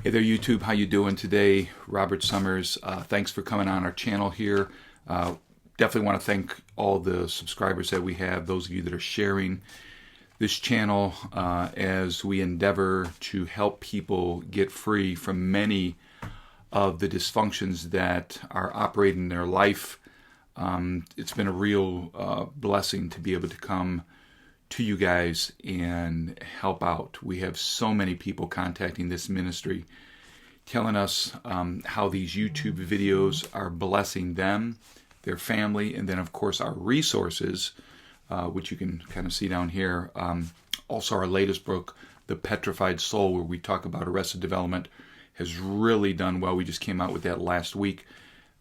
Hey there, YouTube. How you doing today? Robert Summers. Thanks for coming on our channel here. Definitely want to thank all the subscribers that we have, those of you that are sharing this channel as we endeavor to help people get free from many of the dysfunctions that are operating in their life. It's been a real blessing to be able to come to you guys and help out. We have so many people contacting this ministry, telling us how these YouTube videos are blessing them, their family, and then of course our resources, which you can kind of see down here. Also our latest book, The Petrified Soul, where we talk about arrested development, has really done well. We just came out with that last week.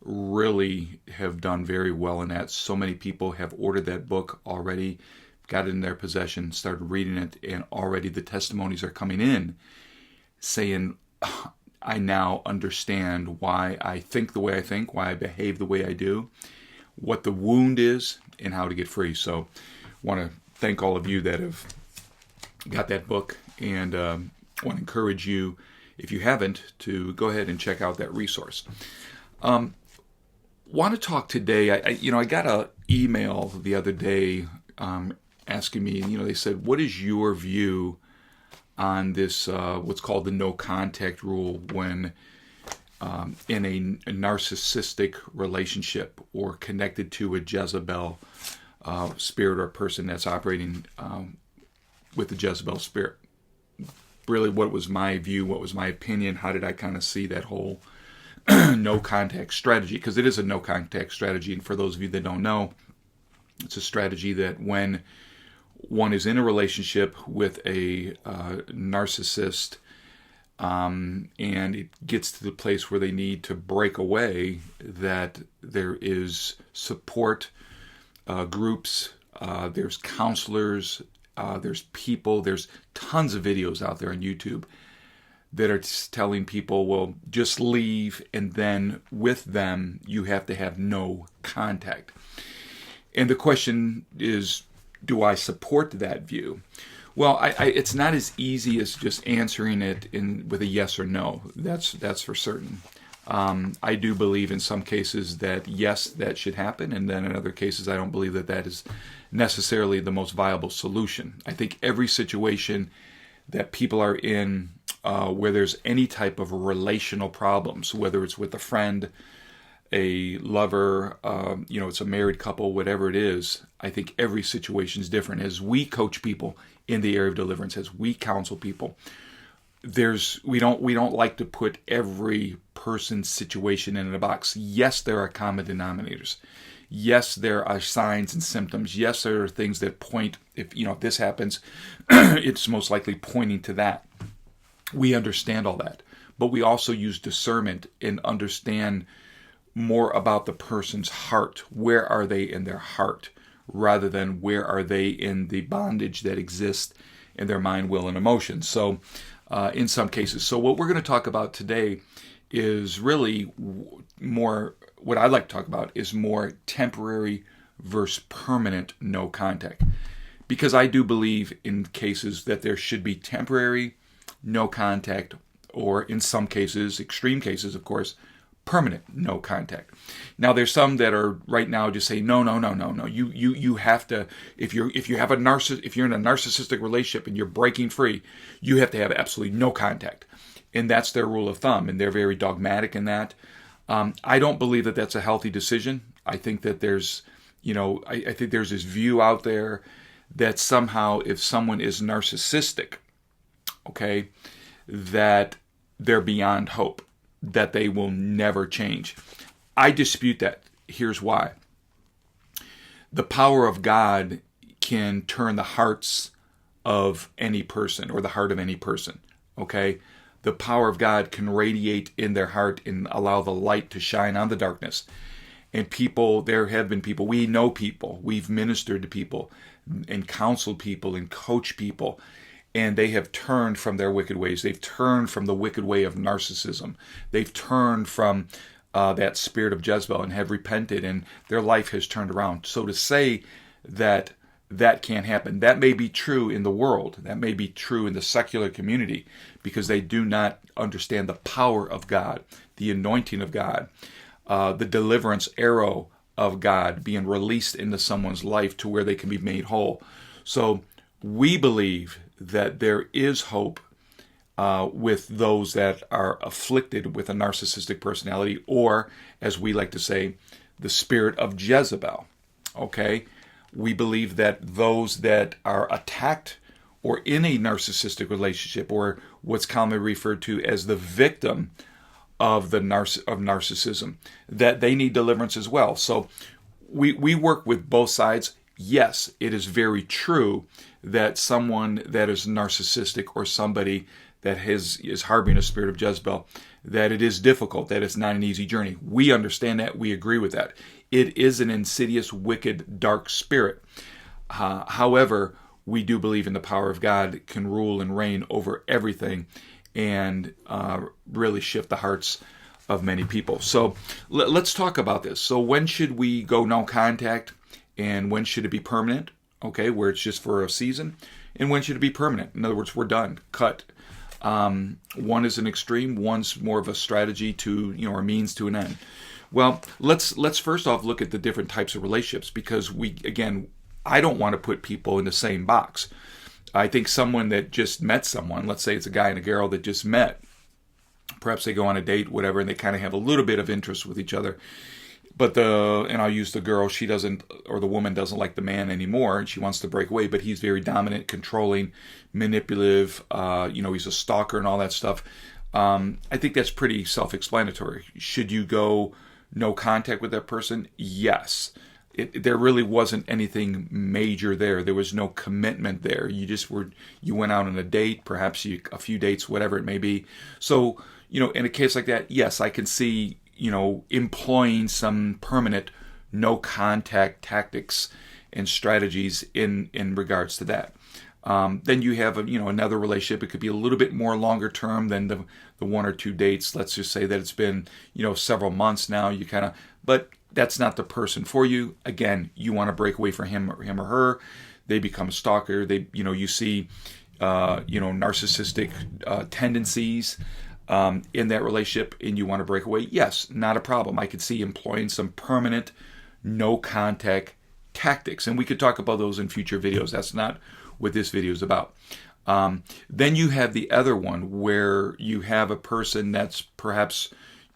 Really have done very well in that. So many people have ordered that book already, got it in their possession, started reading it, and already the testimonies are coming in saying, I now understand why I think the way I think, why I behave the way I do, what the wound is, and how to get free. So I want to thank all of you that have got that book, and want to encourage you, if you haven't, to go ahead and check out that resource. Want to talk today, I got an email the other day asking me, they said, what is your view on this, what's called the no contact rule when in a narcissistic relationship or connected to a Jezebel spirit or person that's operating with the Jezebel spirit? Really, what was my view? What was my opinion? How did I kind of see that whole no contact strategy? Because it is a no contact strategy. And for those of you that don't know, it's a strategy that when one is in a relationship with a narcissist and it gets to the place where they need to break away, that there is support groups, there's counselors, there's people, there's tons of videos out there on YouTube that are telling people, well, just leave, and then with them, you have to have no contact. And the question is, do I support that view? Well, it's not as easy as just answering it with a yes or no. That's for certain. I do believe in some cases that yes, that should happen, and then in other cases I don't believe that is necessarily the most viable solution. I think every situation that people are in where there's any type of relational problems, whether it's with a friend, a lover, it's a married couple, whatever it is, I think every situation is different. As we coach people in the area of deliverance, as we counsel people, we don't like to put every person's situation in a box. Yes, there are common denominators. Yes, there are signs and symptoms. Yes, there are things that point, if this happens, it's most likely pointing to that. We understand all that, but we also use discernment and understand more about the person's heart. Where are they in their heart, rather than where are they in the bondage that exists in their mind, will, and emotions. So in some cases. So what we're going to talk about today is really more, what I'd like to talk about is more temporary versus permanent no contact. Because I do believe in cases that there should be temporary no contact, or in some cases, extreme cases of course, permanent no contact. Now there's some that are right now just saying no. You have to, if you're in a narcissistic relationship and you're breaking free, you have to have absolutely no contact, and that's their rule of thumb, and they're very dogmatic in that. I don't believe that that's a healthy decision. I think that there's, I think there's this view out there that somehow if someone is narcissistic, okay, that they're beyond hope, that they will never change. I dispute that. Here's why. The power of God can turn the hearts of any person, or the heart of any person, okay? The power of God can radiate in their heart and allow the light to shine on the darkness. And people, there have been people, we know people, we've ministered to people and counseled people and coached people, and they have turned from their wicked ways. They've turned from the wicked way of narcissism. They've turned from that spirit of Jezebel and have repented, and their life has turned around. So to say that that can't happen. That may be true in the world. That may be true in the secular community because they do not understand the power of God, the anointing of God, the deliverance arrow of God being released into someone's life to where they can be made whole. So we believe that there is hope with those that are afflicted with a narcissistic personality, or, as we like to say, the spirit of Jezebel. Okay? We believe that those that are attacked or in a narcissistic relationship, or what's commonly referred to as the victim of narcissism, that they need deliverance as well. So we work with both sides. Yes, it is very true that someone that is narcissistic or somebody that is harboring a spirit of Jezebel, that it is difficult, that it's not an easy journey. We understand that. We agree with that. It is an insidious, wicked, dark spirit. However, we do believe in the power of God can rule and reign over everything and really shift the hearts of many people. So let's talk about this. So when should we go no contact, and when should it be permanent? Okay, where it's just for a season. And when should it be permanent? In other words, we're done, cut. One is an extreme, one's more of a strategy to, or a means to an end. Well, let's first off look at the different types of relationships, because I don't want to put people in the same box. I think someone that just met someone, let's say it's a guy and a girl that just met, perhaps they go on a date, whatever, and they kind of have a little bit of interest with each other. But and I'll use the girl, she doesn't, or the woman doesn't like the man anymore, and she wants to break away, but he's very dominant, controlling, manipulative, he's a stalker and all that stuff. I think that's pretty self-explanatory. Should you go no contact with that person? Yes. There really wasn't anything major there. There was no commitment there. You went out on a date, perhaps a few dates, whatever it may be. So, in a case like that, yes, I can see, employing some permanent no contact tactics and strategies in regards to that. Then you have another relationship. It could be a little bit more longer term than the one or two dates. Let's just say that it's been several months now. But that's not the person for you. Again, you want to break away from him or her. They become a stalker. You see narcissistic tendencies in that relationship, and you want to break away. Yes, not a problem. I could see employing some permanent no contact tactics, and we could talk about those in future videos. That's not what this video is about. Then you have the other one where you have a person that's perhaps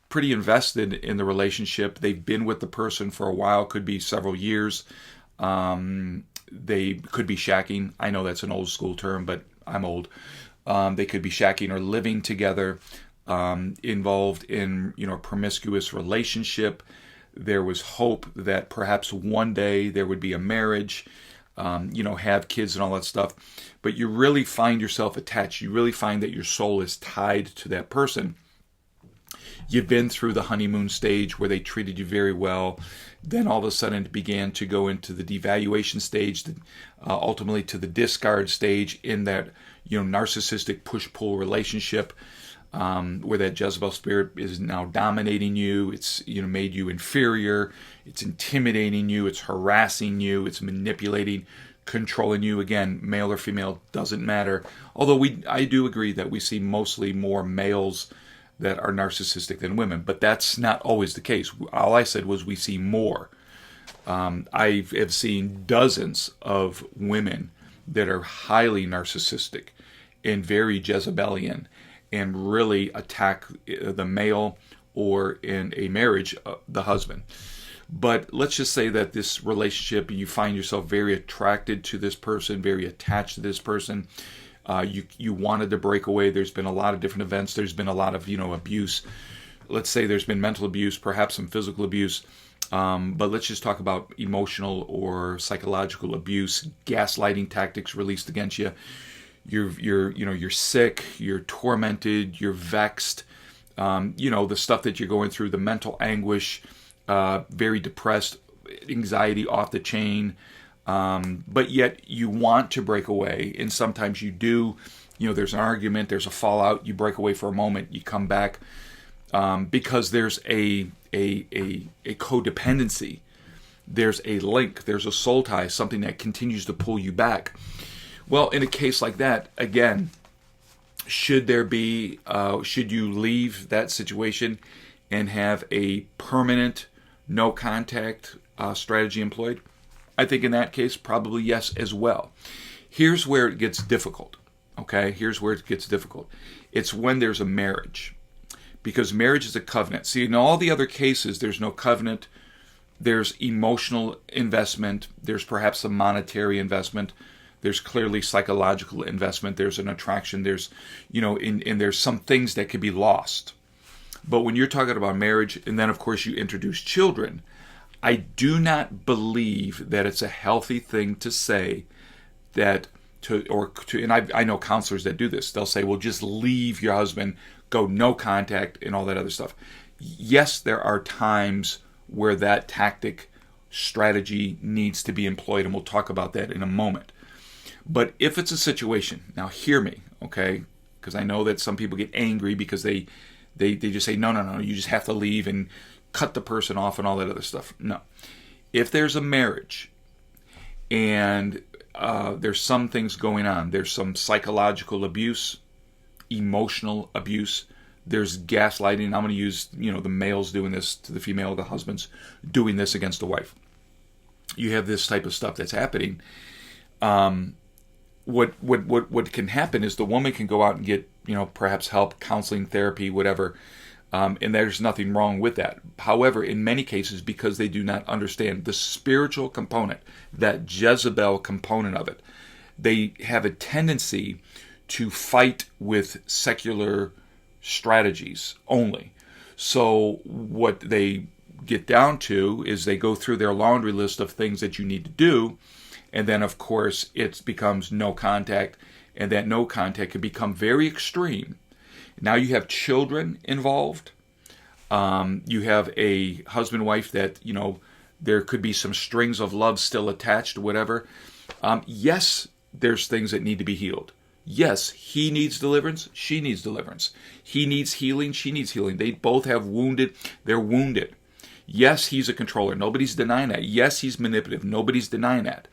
pretty invested in the relationship. They've been with the person for a while, could be several years. They could be shacking. I know that's an old school term, but I'm old. They could be shacking or living together, involved in a promiscuous relationship. There was hope that perhaps one day there would be a marriage, have kids and all that stuff. But you really find yourself attached. You really find that your soul is tied to that person. You've been through the honeymoon stage where they treated you very well. Then all of a sudden it began to go into the devaluation stage, ultimately to the discard stage in that narcissistic push-pull relationship, where that Jezebel spirit is now dominating you. It's made you inferior. It's intimidating you. It's harassing you. It's manipulating, controlling you. Again, male or female, doesn't matter. Although I do agree that we see mostly more males that are narcissistic than women, but that's not always the case. All I said was we see more. I have seen dozens of women that are highly narcissistic and very Jezebelian and really attack the male, or in a marriage, the husband. But let's just say that this relationship, you find yourself very attracted to this person, very attached to this person. You wanted to break away. There's been a lot of different events. There's been a lot of abuse. Let's say there's been mental abuse, perhaps some physical abuse. But let's just talk about emotional or psychological abuse, gaslighting tactics released against you. You're sick, you're tormented, you're vexed. The stuff that you're going through, the mental anguish, very depressed, anxiety off the chain. But yet you want to break away, and sometimes you do. There's an argument, there's a fallout. You break away for a moment, you come back, because there's a codependency there's a link, there's a soul tie, something that continues to pull you back. Well, in a case like that, again, should you leave that situation and have a permanent no contact strategy employed? I think in that case, probably yes as well. Here's where it gets difficult. Okay, here's where it gets difficult. It's when there's a marriage, because marriage is a covenant. See, in all the other cases, there's no covenant. There's emotional investment. There's perhaps a monetary investment. There's clearly psychological investment. There's an attraction. There's, and there's some things that could be lost. But when you're talking about marriage, and then of course you introduce children, I do not believe that it's a healthy thing to say that and I know counselors that do this. They'll say, well, just leave your husband, go no contact, and all that other stuff. Yes, there are times where that tactic, strategy needs to be employed, and we'll talk about that in a moment. But if it's a situation, now hear me, okay? Because I know that some people get angry because they just say, no, you just have to leave and cut the person off and all that other stuff. No. If there's a marriage and there's some things going on, there's some psychological abuse, emotional abuse, there's gaslighting. I'm going to use, the males doing this to the female, the husbands doing this against the wife. You have this type of stuff that's happening. What can happen is the woman can go out and get, perhaps help, counseling, therapy, whatever, and there's nothing wrong with that. However, in many cases, because they do not understand the spiritual component, that Jezebel component of it, they have a tendency to fight with secular strategies only. So what they get down to is they go through their laundry list of things that you need to do, and then of course it becomes no contact, and that no contact can become very extreme. Now you have children involved. You have a husband-wife that, there could be some strings of love still attached, whatever. Yes, there's things that need to be healed. Yes, he needs deliverance. She needs deliverance. He needs healing. She needs healing. They both have they're wounded. Yes, he's a controller. Nobody's denying that. Yes, he's manipulative. Nobody's denying that.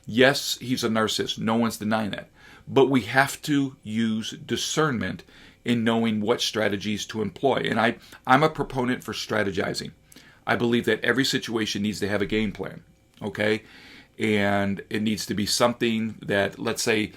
Yes, he's a narcissist. No one's denying that. But we have to use discernment in knowing what strategies to employ. And I'm a proponent for strategizing. I believe that every situation needs to have a game plan, okay? And it needs to be something that, let's say,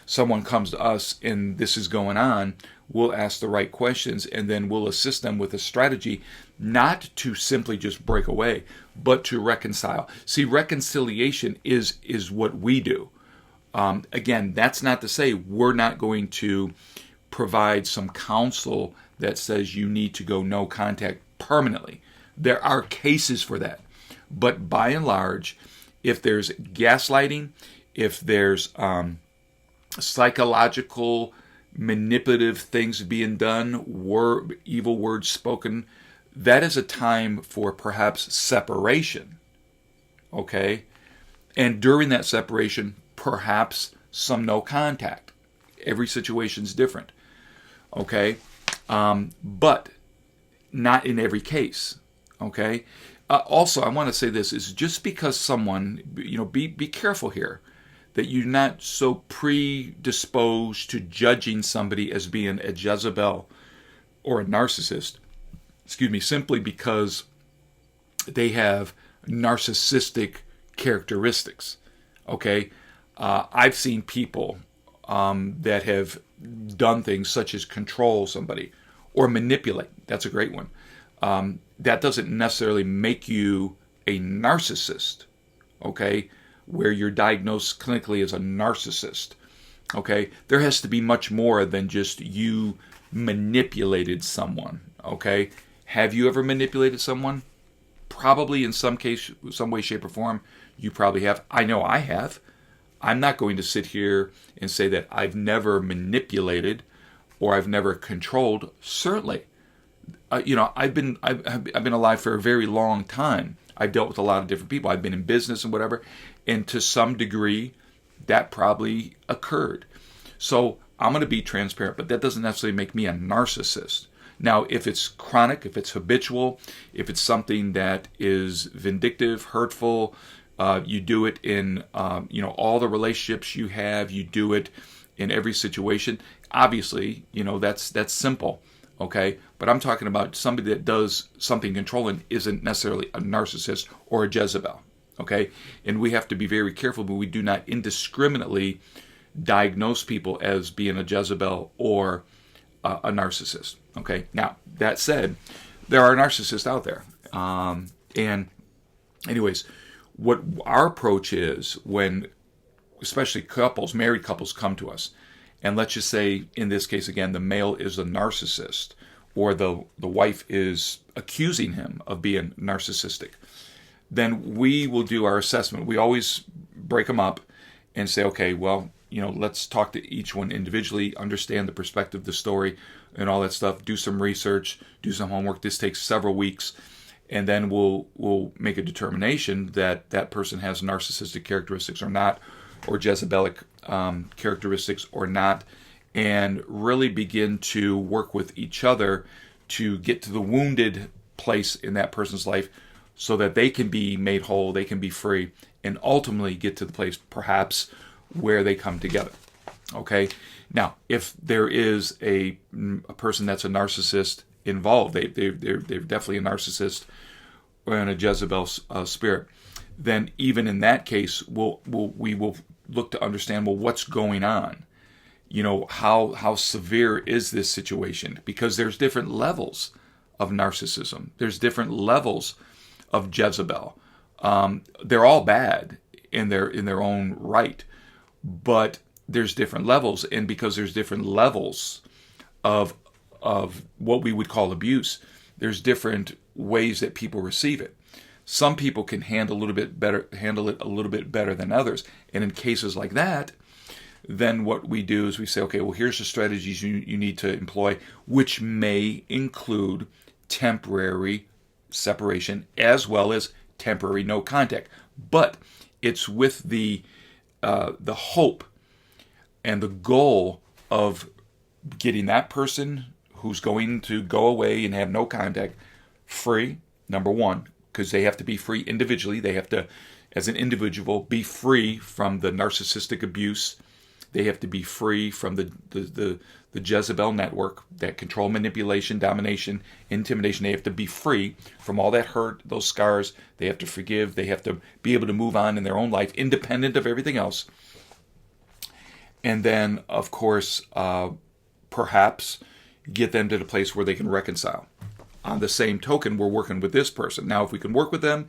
someone comes to us and this is going on, we'll ask the right questions and then we'll assist them with a strategy, not to simply just break away, but to reconcile. See, reconciliation is what we do. Again, that's not to say we're not going to provide some counsel that says you need to go no contact permanently. There are cases for that. But by and large, if there's gaslighting, if there's psychological, manipulative things being done, evil words spoken, that is a time for perhaps separation. Okay? And during that separation, perhaps some no contact. Every situation's different. Okay? But not in every case. Okay? Also, I want to say this, is just because someone, be careful here, that you're not so predisposed to judging somebody as being a Jezebel or a narcissist, simply because they have narcissistic characteristics. Okay? I've seen people that have done things such as control somebody or manipulate. That's a great one. That doesn't necessarily make you a narcissist, okay, where you're diagnosed clinically as a narcissist, okay? There has to be much more than just you manipulated someone, okay? Have you ever manipulated someone? Probably in some case, some way, shape, or form, you probably have. I know I have. I'm not going to sit here and say that I've never manipulated or I've never controlled. Certainly. I've been alive for a very long time. I've dealt with a lot of different people. I've been in business and whatever, and to some degree, that probably occurred. So I'm going to be transparent, but that doesn't necessarily make me a narcissist. Now, if it's chronic, if it's habitual, if it's something that is vindictive, hurtful, you do it in all the relationships you have. You do it in every situation. Obviously, that's simple, okay? But I'm talking about somebody that does something controlling isn't necessarily a narcissist or a Jezebel, okay? And we have to be very careful, but we do not indiscriminately diagnose people as being a Jezebel or a narcissist, okay? Now, that said, there are narcissists out there. And anyways, what our approach is when, especially married couples come to us, and let's just say, in this case again, the male is a narcissist, or the wife is accusing him of being narcissistic, then we will do our assessment. We always break them up and say, okay, well, let's talk to each one individually, understand the perspective, the story, and all that stuff, do some research, do some homework. This takes several weeks, and then we'll make a determination that that person has narcissistic characteristics or not, or Jezebelic characteristics or not, and really begin to work with each other to get to the wounded place in that person's life so that they can be made whole, they can be free, and ultimately get to the place perhaps where they come together. Okay? Now, if there is a person that's a narcissist involved, they're definitely a narcissist or in a Jezebel spirit, then even in that case, we will look to understand, well, what's going on? How severe is this situation? Because there's different levels of narcissism. There's different levels of Jezebel. They're all bad in their own right, but there's different levels, and because there's different levels of what we would call abuse, there's different ways that people receive it. Some people can handle it a little bit better than others, and in cases like that, then what we do is we say, okay, well, here's the strategies you need to employ, which may include temporary separation as well as temporary no contact. But it's with the hope and the goal of getting that person who's going to go away and have no contact free, number one, because they have to be free individually. They have to, as an individual, be free from the narcissistic abuse. They have to be free from the Jezebel network, that control, manipulation, domination, intimidation. They have to be free from all that hurt, those scars. They have to forgive. They have to be able to move on in their own life, independent of everything else. And then, of course, perhaps get them to the place where they can reconcile. On the same token, we're working with this person. Now, if we can work with them,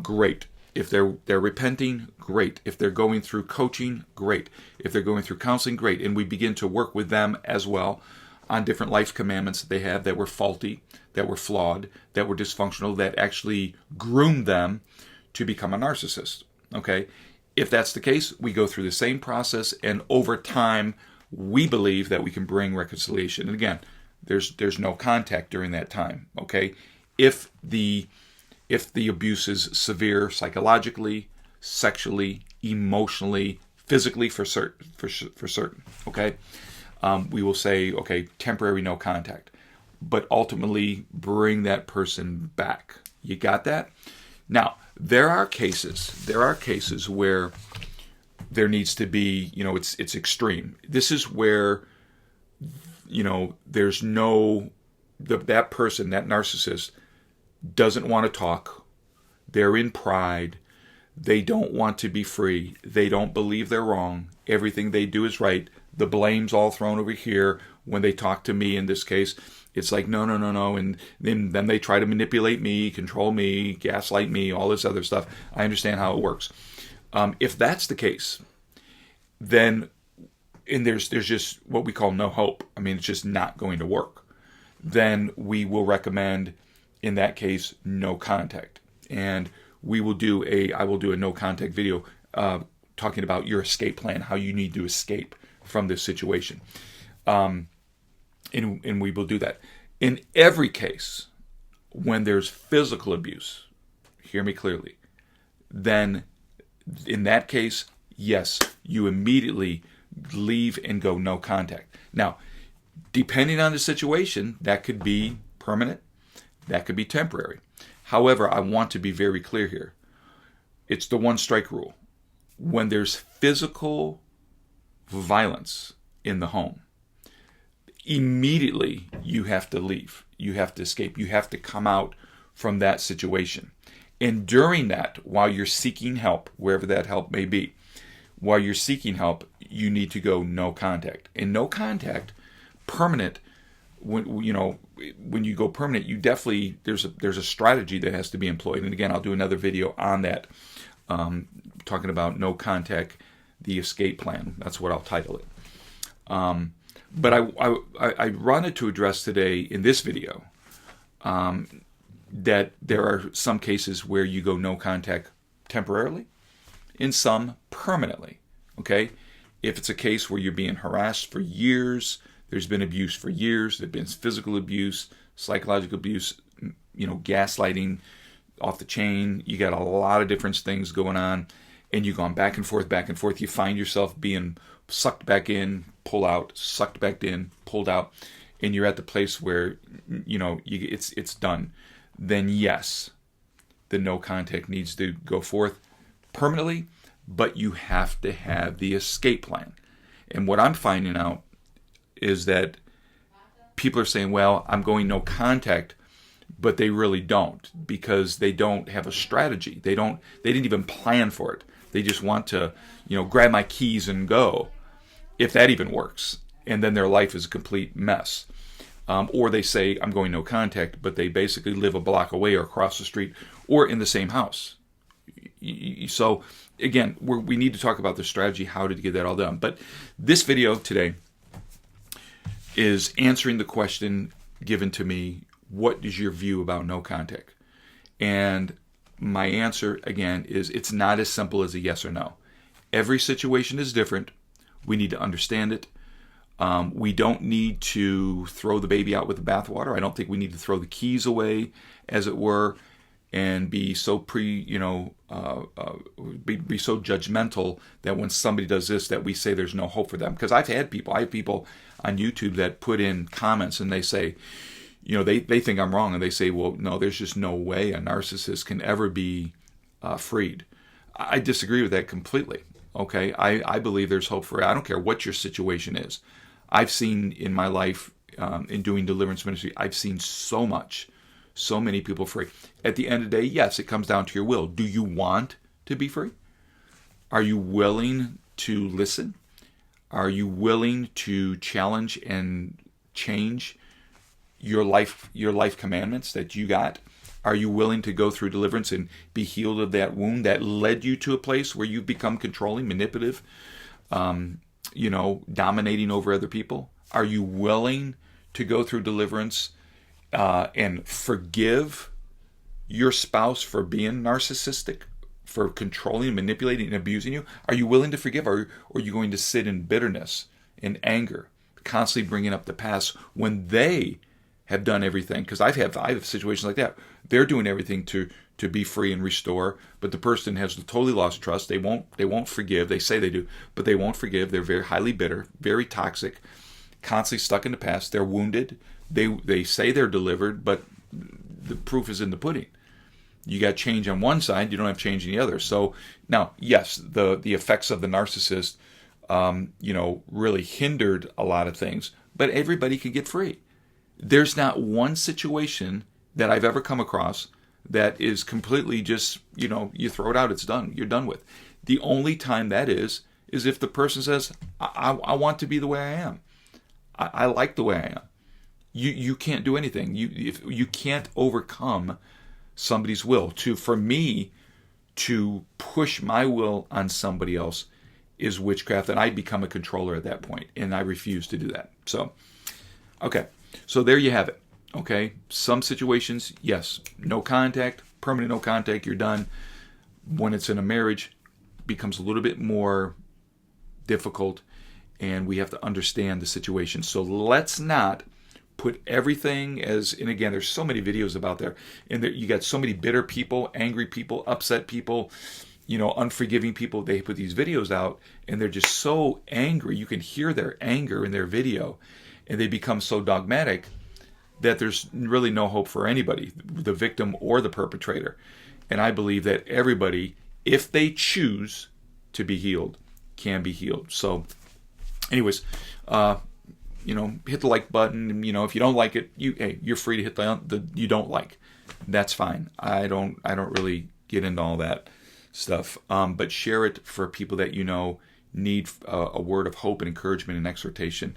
great. If they're repenting, great. If they're going through coaching, great. If they're going through counseling, great. And we begin to work with them as well on different life commandments that they have that were faulty, that were flawed, that were dysfunctional, that actually groomed them to become a narcissist. Okay? If that's the case, we go through the same process, and over time, we believe that we can bring reconciliation. And again, there's no contact during that time. Okay? If the abuse is severe psychologically, sexually, emotionally, physically, for certain, okay, we will say, okay, temporary no contact, but ultimately bring that person back. You got that? Now, there are cases where there needs to be, it's extreme. This is where, there's that person, that narcissist, doesn't want to talk. They're in pride. They don't want to be free. They don't believe they're wrong. Everything they do is right. The blame's all thrown over here. When they talk to me in this case, it's like, no. And then they try to manipulate me, control me, gaslight me, all this other stuff. I understand how it works. If that's the case, then, and there's just what we call no hope. I mean, it's just not going to work. Then we will recommend, in that case, no contact. And I will do a no contact video talking about your escape plan, how you need to escape from this situation. And we will do that. In every case, when there's physical abuse, hear me clearly, then in that case, yes, you immediately leave and go no contact. Now, Depending on the situation, that could be permanent, that could be temporary. However, I want to be very clear here. It's the one strike rule. When there's physical violence in the home, immediately you have to leave. You have to escape. You have to come out from that situation. And during that, while you're seeking help, wherever that help may be, while you're seeking help, you need to go no contact. And no contact, permanent, when you go permanent, you definitely, there's a strategy that has to be employed. And again, I'll do another video on that, talking about no contact, the escape plan. That's what I'll title it. But I wanted to address today in this video that there are some cases where you go no contact temporarily, in some permanently. Okay, if it's a case where you're being harassed for years, there's been abuse for years, there's been physical abuse, psychological abuse, gaslighting off the chain. You got a lot of different things going on, and you've gone back and forth. You find yourself being sucked back in, pull out, sucked back in, pulled out, and you're at the place where it's done. Then yes, the no contact needs to go forth permanently, but you have to have the escape plan. And what I'm finding out is that people are saying, well, I'm going no contact, but they really don't, because they don't have a strategy. They didn't even plan for it. They just want to, grab my keys and go, if that even works. And then their life is a complete mess. Or they say, I'm going no contact, but they basically live a block away or across the street or in the same house. So again, we need to talk about the strategy, how to get that all done. But this video today is answering the question given to me, what is your view about no contact? And my answer, again, is it's not as simple as a yes or no. Every situation is different. We need to understand it. We don't need to throw the baby out with the bathwater. I don't think we need to throw the keys away, as it were, and be so be so judgmental that when somebody does this, that we say there's no hope for them. Because I have people on YouTube that put in comments and they say, they think I'm wrong, and they say, well, no, there's just no way a narcissist can ever be freed. I disagree with that completely. Okay, I believe there's hope for it. I don't care what your situation is. I've seen in my life, in doing deliverance ministry, I've seen so many people free. At the end of the day, yes, it comes down to your will. Do you want to be free? Are you willing to listen? Are you willing to challenge and change your life commandments that you got? Are you willing to go through deliverance and be healed of that wound that led you to a place where you've become controlling, manipulative, dominating over other people? Are you willing to go through deliverance and forgive your spouse for being narcissistic, for controlling, manipulating, and abusing you? Are you willing to forgive, or are you going to sit in bitterness and anger, constantly bringing up the past when they have done everything? Because I have situations like that. They're doing everything to be free and restore, but the person has totally lost trust. They won't forgive. They say they do, but they won't forgive. They're very highly bitter, very toxic, constantly stuck in the past. They're wounded. They say they're delivered, but the proof is in the pudding. You got change on one side, you don't have change in the other. So now, yes, the effects of the narcissist, really hindered a lot of things, but everybody can get free. There's not one situation that I've ever come across that is completely just, you throw it out, it's done, you're done with. The only time that is if the person says, I want to be the way I am. I like the way I am. You can't do anything. You can't overcome somebody's will. For me to push my will on somebody else is witchcraft, and I become a controller at that point, and I refuse to do that. So, okay. So there you have it. Okay, some situations, yes, no contact, permanent no contact, you're done. When it's in a marriage, it becomes a little bit more difficult, and we have to understand the situation. So let's not put everything and again, there's so many videos about there, and you got so many bitter people, angry people, upset people, unforgiving people. They put these videos out, and they're just so angry. You can hear their anger in their video. and they become so dogmatic that there's really no hope for anybody, the victim or the perpetrator. And I believe that everybody, if they choose to be healed, can be healed. So anyways, hit the like button. If you don't like it, you're free to hit the you don't like. That's fine. I don't really get into all that stuff. But share it for people that need a word of hope and encouragement and exhortation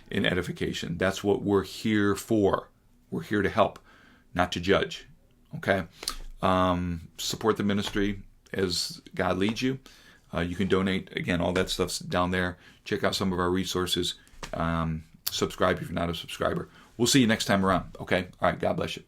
and edification. That's what we're here for. We're here to help, not to judge. Okay? Support the ministry as God leads you. You can donate. Again, all that stuff's down there. Check out some of our resources. Subscribe if you're not a subscriber. We'll see you next time around. Okay? All right. God bless you.